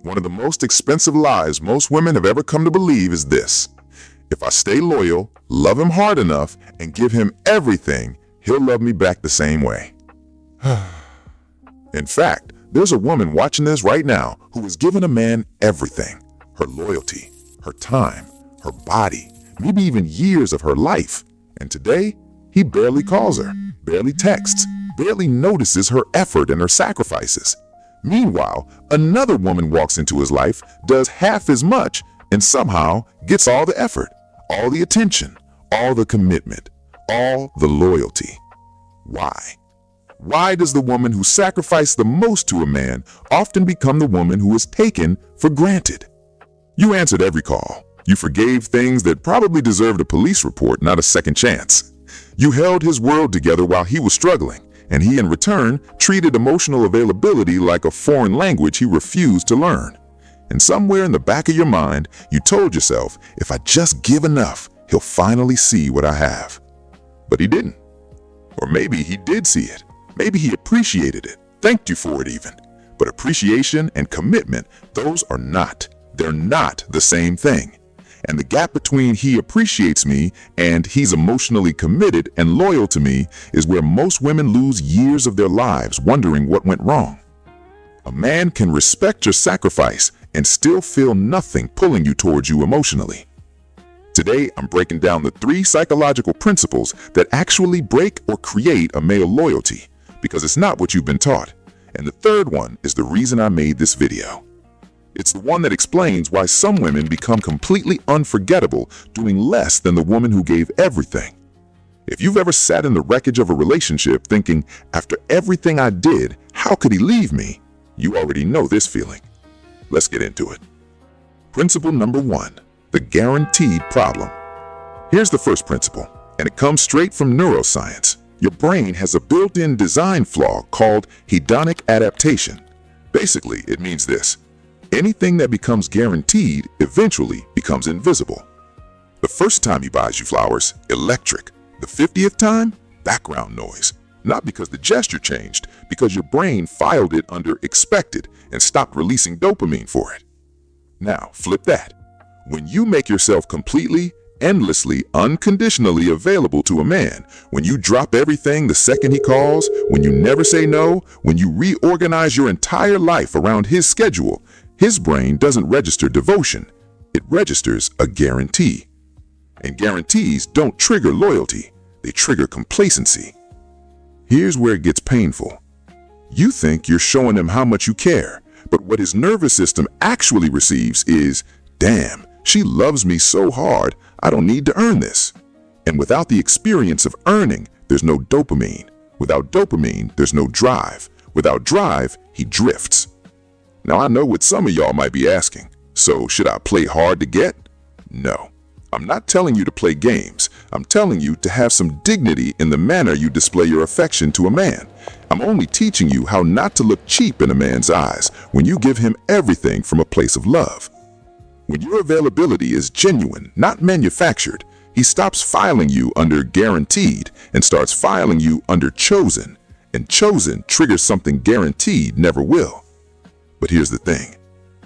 One of the most expensive lies most women have ever come to believe is this: if I stay loyal, love him hard enough, and give him everything, he'll love me back the same way. In fact, there's a woman watching this right now who has given a man everything: her loyalty, her time, her body, maybe even years of her life. And today, he barely calls her, barely texts, barely notices her effort and her sacrifices. Meanwhile, another woman walks into his life, does half as much, and somehow gets all the effort, all the attention, all the commitment, all the loyalty. Why? Why does the woman who sacrificed the most to a man often become the woman who is taken for granted? You answered every call. You forgave things that probably deserved a police report, not a second chance. You held his world together while he was struggling, and he in return treated emotional availability like a foreign language he refused to learn. And somewhere in the back of your mind, you told yourself, if I just give enough, he'll finally see what I have. But he didn't. Or maybe he did see it. Maybe he appreciated it, thanked you for it even. But appreciation and commitment, they're not the same thing. And the gap between he appreciates me and he's emotionally committed and loyal to me is where most women lose years of their lives wondering what went wrong. A man can respect your sacrifice and still feel nothing pulling you towards you emotionally. Today, I'm breaking down the 3 psychological principles that actually break or create a male loyalty, because it's not what you've been taught. And the third one is the reason I made this video. It's the one that explains why some women become completely unforgettable doing less than the woman who gave everything. If you've ever sat in the wreckage of a relationship thinking, after everything I did, how could he leave me? You already know this feeling. Let's get into it. Principle number 1, the guaranteed problem. Here's the first principle, and it comes straight from neuroscience. Your brain has a built-in design flaw called hedonic adaptation. Basically, it means this: anything that becomes guaranteed eventually becomes invisible. The first time he buys you flowers, electric. The 50th time, background noise. Not because the gesture changed, because your brain filed it under expected and stopped releasing dopamine for it. Now, flip that. When you make yourself completely, endlessly, unconditionally available to a man, when you drop everything the second he calls, when you never say no, when you reorganize your entire life around his schedule, his brain doesn't register devotion, it registers a guarantee. And guarantees don't trigger loyalty, they trigger complacency. Here's where it gets painful. You think you're showing him how much you care, but what his nervous system actually receives is, damn, she loves me so hard, I don't need to earn this. And without the experience of earning, there's no dopamine. Without dopamine, there's no drive. Without drive, he drifts. Now I know what some of y'all might be asking. So should I play hard to get? No. I'm not telling you to play games. I'm telling you to have some dignity in the manner you display your affection to a man. I'm only teaching you how not to look cheap in a man's eyes when you give him everything from a place of love. When your availability is genuine, not manufactured, he stops filing you under guaranteed and starts filing you under chosen. And chosen triggers something guaranteed never will. But here's the thing.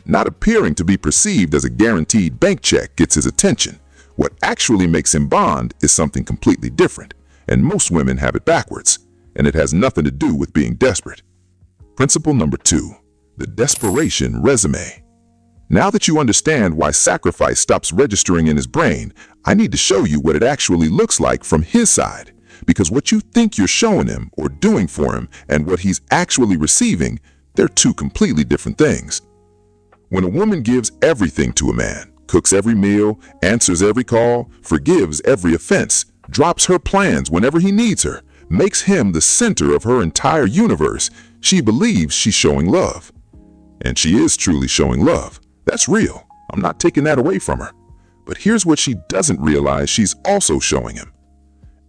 Not appearing to be perceived as a guaranteed bank check gets his attention. What actually makes him bond is something completely different, and most women have it backwards, and it has nothing to do with being desperate. Principle number 2, the desperation resume. Now that you understand why sacrifice stops registering in his brain, I need to show you what it actually looks like from his side, because what you think you're showing him or doing for him and what he's actually receiving, they're 2 completely different things. When a woman gives everything to a man, cooks every meal, answers every call, forgives every offense, drops her plans whenever he needs her, makes him the center of her entire universe, she believes she's showing love. And she is truly showing love. That's real. I'm not taking that away from her. But here's what she doesn't realize she's also showing him.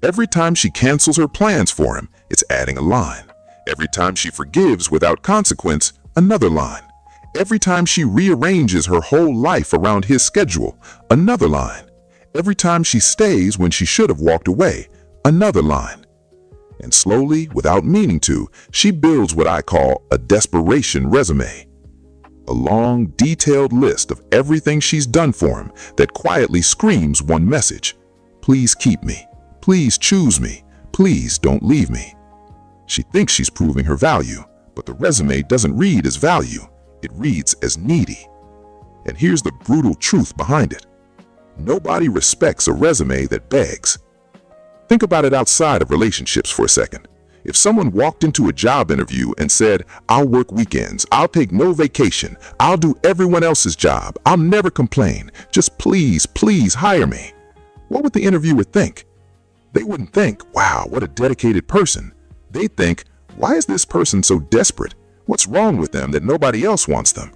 Every time she cancels her plans for him, it's adding a line. Every time she forgives without consequence, another line. Every time she rearranges her whole life around his schedule, another line. Every time she stays when she should have walked away, another line. And slowly, without meaning to, she builds what I call a desperation resume. A long, detailed list of everything she's done for him that quietly screams one message: please keep me, please choose me, please don't leave me. She thinks she's proving her value, but the resume doesn't read as value, it reads as needy. And here's the brutal truth behind it: nobody respects a resume that begs. Think about it outside of relationships for a second. If someone walked into a job interview and said, "I'll work weekends, I'll take no vacation, I'll do everyone else's job, I'll never complain, just please, please hire me," what would the interviewer think? They wouldn't think, "Wow, what a dedicated person." They'd think, "Why is this person so desperate? What's wrong with them that nobody else wants them?"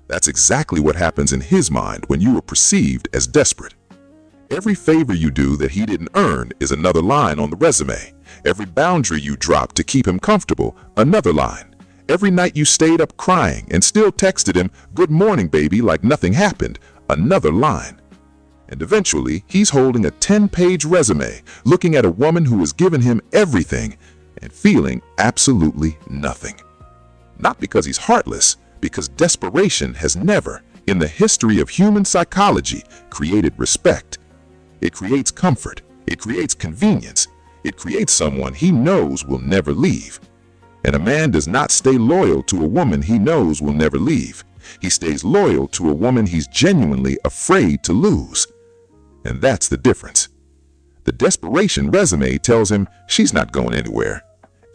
That's exactly what happens in his mind when you are perceived as desperate. Every favor you do that he didn't earn is another line on the resume. Every boundary you drop to keep him comfortable, another line. Every night you stayed up crying and still texted him, "Good morning, baby," like nothing happened, another line. And eventually, he's holding a 10-page resume, looking at a woman who has given him everything and feeling absolutely nothing. Not because he's heartless, because desperation has never, in the history of human psychology, created respect. It creates comfort. It creates convenience. It creates someone he knows will never leave. And a man does not stay loyal to a woman he knows will never leave. He stays loyal to a woman he's genuinely afraid to lose. And that's the difference. The desperation resume tells him she's not going anywhere.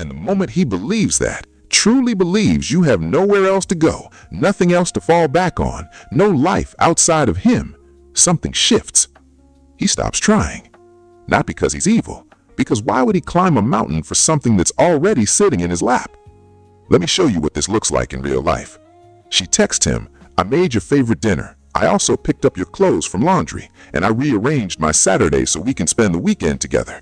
And the moment he believes that, truly believes you have nowhere else to go, nothing else to fall back on, no life outside of him, something shifts. He stops trying. Not because he's evil, because why would he climb a mountain for something that's already sitting in his lap? Let me show you what this looks like in real life. She texts him, "I made your favorite dinner. I also picked up your clothes from laundry, and I rearranged my Saturday so we can spend the weekend together."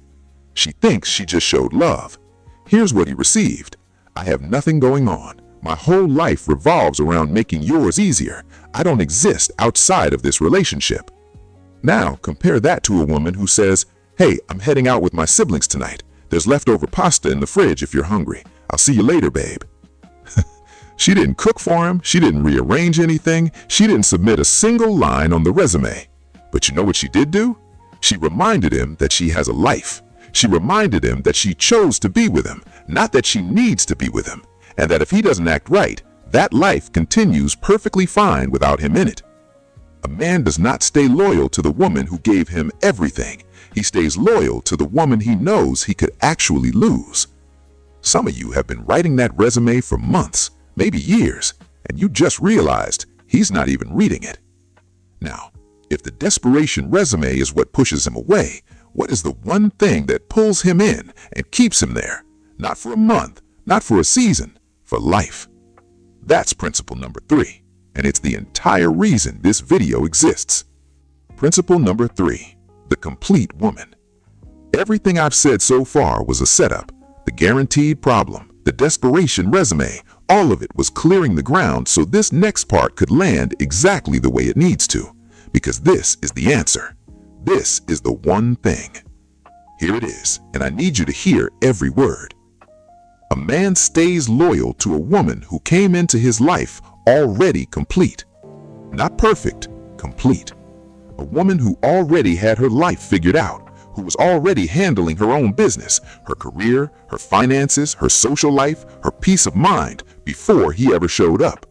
She thinks she just showed love. Here's what he received: "I have nothing going on. My whole life revolves around making yours easier. I don't exist outside of this relationship." Now, compare that to a woman who says, "Hey, I'm heading out with my siblings tonight. There's leftover pasta in the fridge if you're hungry. I'll see you later, babe." She didn't cook for him. She didn't rearrange anything. She didn't submit a single line on the resume. But you know what she did do? She reminded him that she has a life. She reminded him that she chose to be with him, not that she needs to be with him, and that if he doesn't act right, that life continues perfectly fine without him in it. A man does not stay loyal to the woman who gave him everything. He stays loyal to the woman he knows he could actually lose. Some of you have been writing that resume for months, maybe years, and you just realized he's not even reading it. Now, if the desperation resume is what pushes him away, what is the one thing that pulls him in and keeps him there? Not for a month, not for a season, for life. That's principle number 3, and it's the entire reason this video exists. Principle number 3, the complete woman. Everything I've said so far was a setup. The guaranteed problem, the desperation resume, all of it was clearing the ground so this next part could land exactly the way it needs to. Because this is the answer. This is the one thing. Here it is, and I need you to hear every word. A man stays loyal to a woman who came into his life already complete. Not perfect, complete. A woman who already had her life figured out, who was already handling her own business, her career, her finances, her social life, her peace of mind before he ever showed up.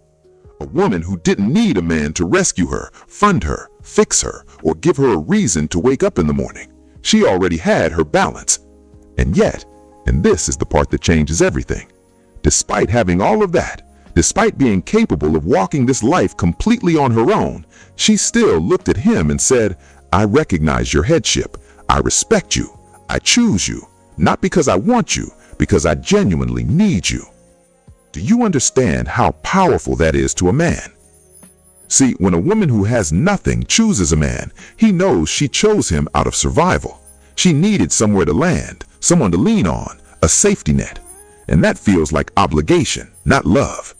A woman who didn't need a man to rescue her, fund her, fix her, or give her a reason to wake up in the morning. She already had her balance. And yet, and this is the part that changes everything, despite having all of that, despite being capable of walking this life completely on her own, she still looked at him and said, "I recognize your headship. I respect you. I choose you, not because I want you, because I genuinely need you." Do you understand how powerful that is to a man? See, when a woman who has nothing chooses a man, he knows she chose him out of survival. She needed somewhere to land, someone to lean on, a safety net. And that feels like obligation, not love.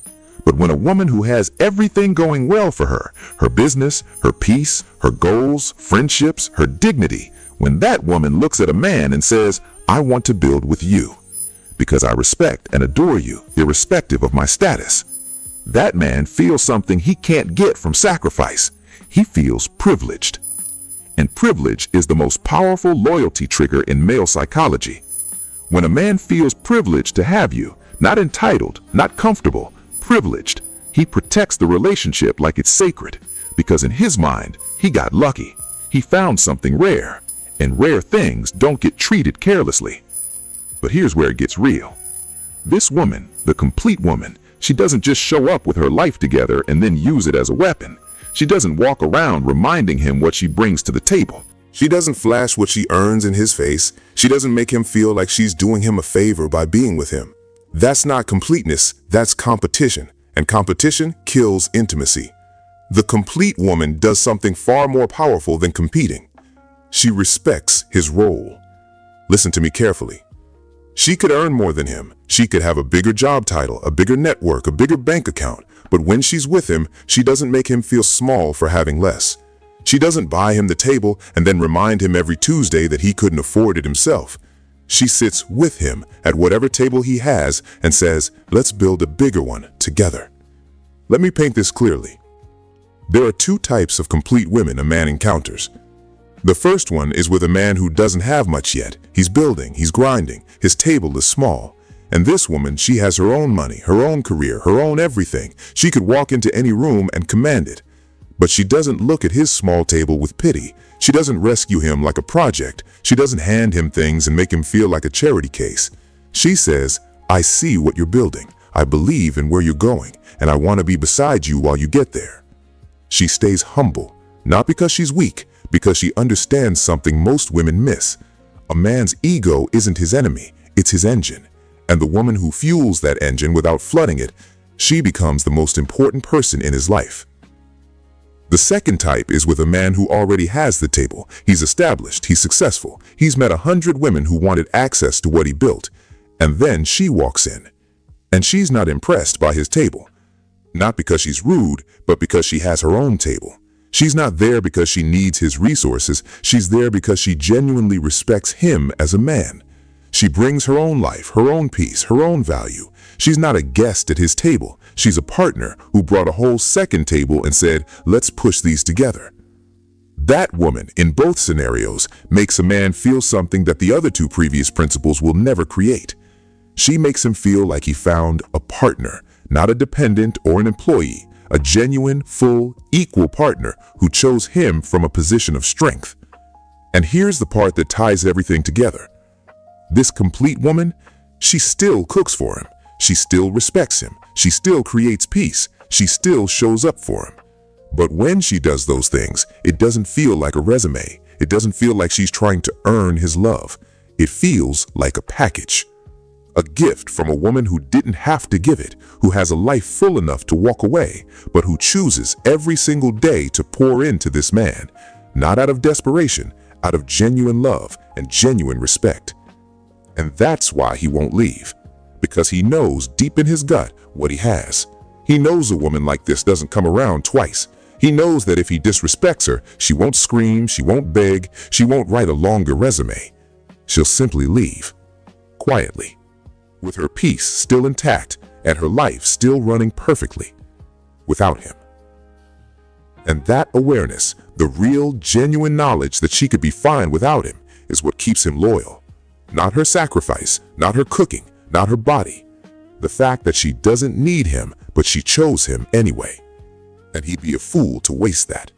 But when a woman who has everything going well for her, her business, her peace, her goals, friendships, her dignity, when that woman looks at a man and says, "I want to build with you, because I respect and adore you, irrespective of my status," That man feels something he can't get from sacrifice. He feels privileged. And privilege is the most powerful loyalty trigger in male psychology. When a man feels privileged to have you, not entitled, not comfortable, privileged, he protects the relationship like it's sacred, because in his mind, he got lucky. He found something rare, and rare things don't get treated carelessly. But here's where it gets real. This woman, the complete woman, she doesn't just show up with her life together and then use it as a weapon. She doesn't walk around reminding him what she brings to the table. She doesn't flash what she earns in his face. She doesn't make him feel like she's doing him a favor by being with him. That's not completeness, that's competition. And competition kills intimacy. The complete woman does something far more powerful than competing. She respects his role. Listen to me carefully. She could earn more than him. She could have a bigger job title, a bigger network, a bigger bank account. But when she's with him, she doesn't make him feel small for having less. She doesn't buy him the table and then remind him every Tuesday that he couldn't afford it himself. She sits with him at whatever table he has and says, let's build a bigger one together. Let me paint this clearly. There are two types of complete women a man encounters. The first one is with a man who doesn't have much yet. He's building, he's grinding, his table is small. And this woman, she has her own money, her own career, her own everything. She could walk into any room and command it. But she doesn't look at his small table with pity. She doesn't rescue him like a project. She doesn't hand him things and make him feel like a charity case. She says, I see what you're building. I believe in where you're going, and I want to be beside you while you get there. She stays humble, not because she's weak, because she understands something most women miss. A man's ego isn't his enemy, it's his engine. And the woman who fuels that engine without flooding it, she becomes the most important person in his life. The second type is with a man who already has the table. He's established, he's successful. He's met 100 women who wanted access to what he built. And then she walks in. And she's not impressed by his table. Not because she's rude, but because she has her own table. She's not there because she needs his resources. She's there because she genuinely respects him as a man. She brings her own life, her own peace, her own value. She's not a guest at his table. She's a partner who brought a whole second table and said, let's push these together. That woman, in both scenarios, makes a man feel something that the other two previous principles will never create. She makes him feel like he found a partner, not a dependent or an employee, a genuine, full, equal partner who chose him from a position of strength. And here's the part that ties everything together. This complete woman, she still cooks for him. She still respects him. She still creates peace. She still shows up for him. But when she does those things, it doesn't feel like a resume. It doesn't feel like she's trying to earn his love. It feels like a package. A gift from a woman who didn't have to give it, who has a life full enough to walk away, but who chooses every single day to pour into this man, not out of desperation, out of genuine love and genuine respect. And that's why he won't leave, because he knows deep in his gut what he has. He knows a woman like this doesn't come around twice. He knows that if he disrespects her, she won't scream, she won't beg, she won't write a longer resume. She'll simply leave, quietly, with her peace still intact and her life still running perfectly without him. And that awareness, the real, genuine knowledge that she could be fine without him, is what keeps him loyal. Not her sacrifice, not her cooking, not her body. The fact that she doesn't need him, but she chose him anyway. And he'd be a fool to waste that.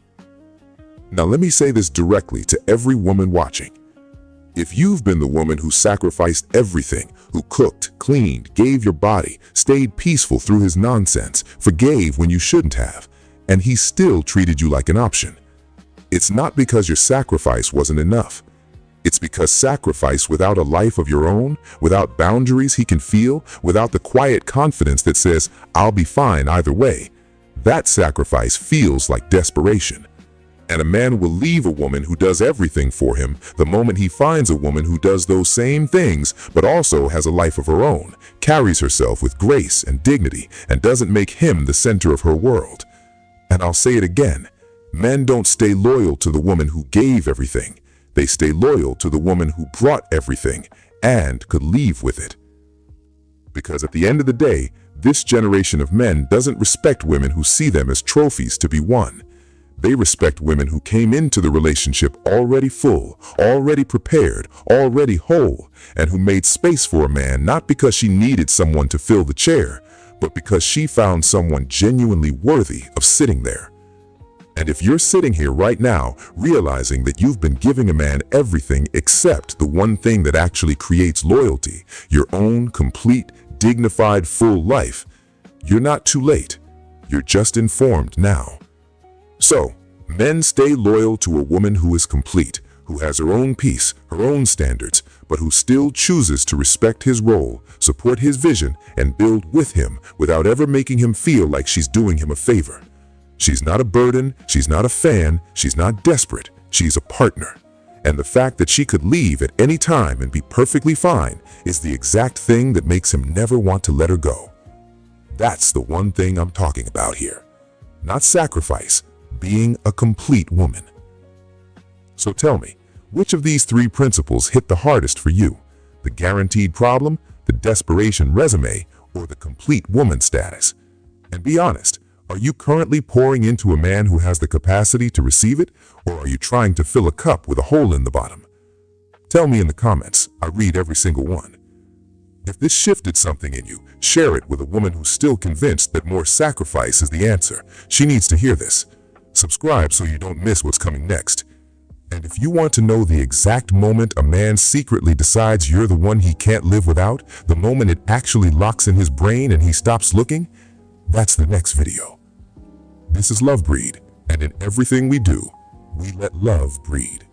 Now let me say this directly to every woman watching. If you've been the woman who sacrificed everything, who cooked, cleaned, gave your body, stayed peaceful through his nonsense, forgave when you shouldn't have, and he still treated you like an option, it's not because your sacrifice wasn't enough. It's because sacrifice without a life of your own, without boundaries he can feel, without the quiet confidence that says, I'll be fine either way, that sacrifice feels like desperation. And a man will leave a woman who does everything for him the moment he finds a woman who does those same things, but also has a life of her own, carries herself with grace and dignity, and doesn't make him the center of her world. And I'll say it again, men don't stay loyal to the woman who gave everything. They stay loyal to the woman who brought everything and could leave with it. Because at the end of the day, This generation of men doesn't respect women who see them as trophies to be won. They respect women who came into the relationship already full, already prepared, already whole, and who made space for a man not because she needed someone to fill the chair, but because she found someone genuinely worthy of sitting there. And if you're sitting here right now, realizing that you've been giving a man everything except the one thing that actually creates loyalty, your own complete, dignified, full life, you're not too late. You're just informed now. So, men, stay loyal to a woman who is complete, who has her own peace, her own standards, but who still chooses to respect his role, support his vision, and build with him without ever making him feel like she's doing him a favor. She's not a burden, she's not a fan, she's not desperate, she's a partner. And the fact that she could leave at any time and be perfectly fine is the exact thing that makes him never want to let her go. That's the one thing I'm talking about here. Not sacrifice, being a complete woman. So tell me, which of these three principles hit the hardest for you? The guaranteed problem, the desperation resume, or the complete woman status? And be honest, are you currently pouring into a man who has the capacity to receive it, or are you trying to fill a cup with a hole in the bottom? Tell me in the comments. I read every single one. If this shifted something in you, share it with a woman who's still convinced that more sacrifice is the answer. She needs to hear this. Subscribe so you don't miss what's coming next. And if you want to know the exact moment a man secretly decides you're the one he can't live without, the moment it actually locks in his brain and he stops looking, that's the next video. This is Love Breed, and in everything we do, we let love breed.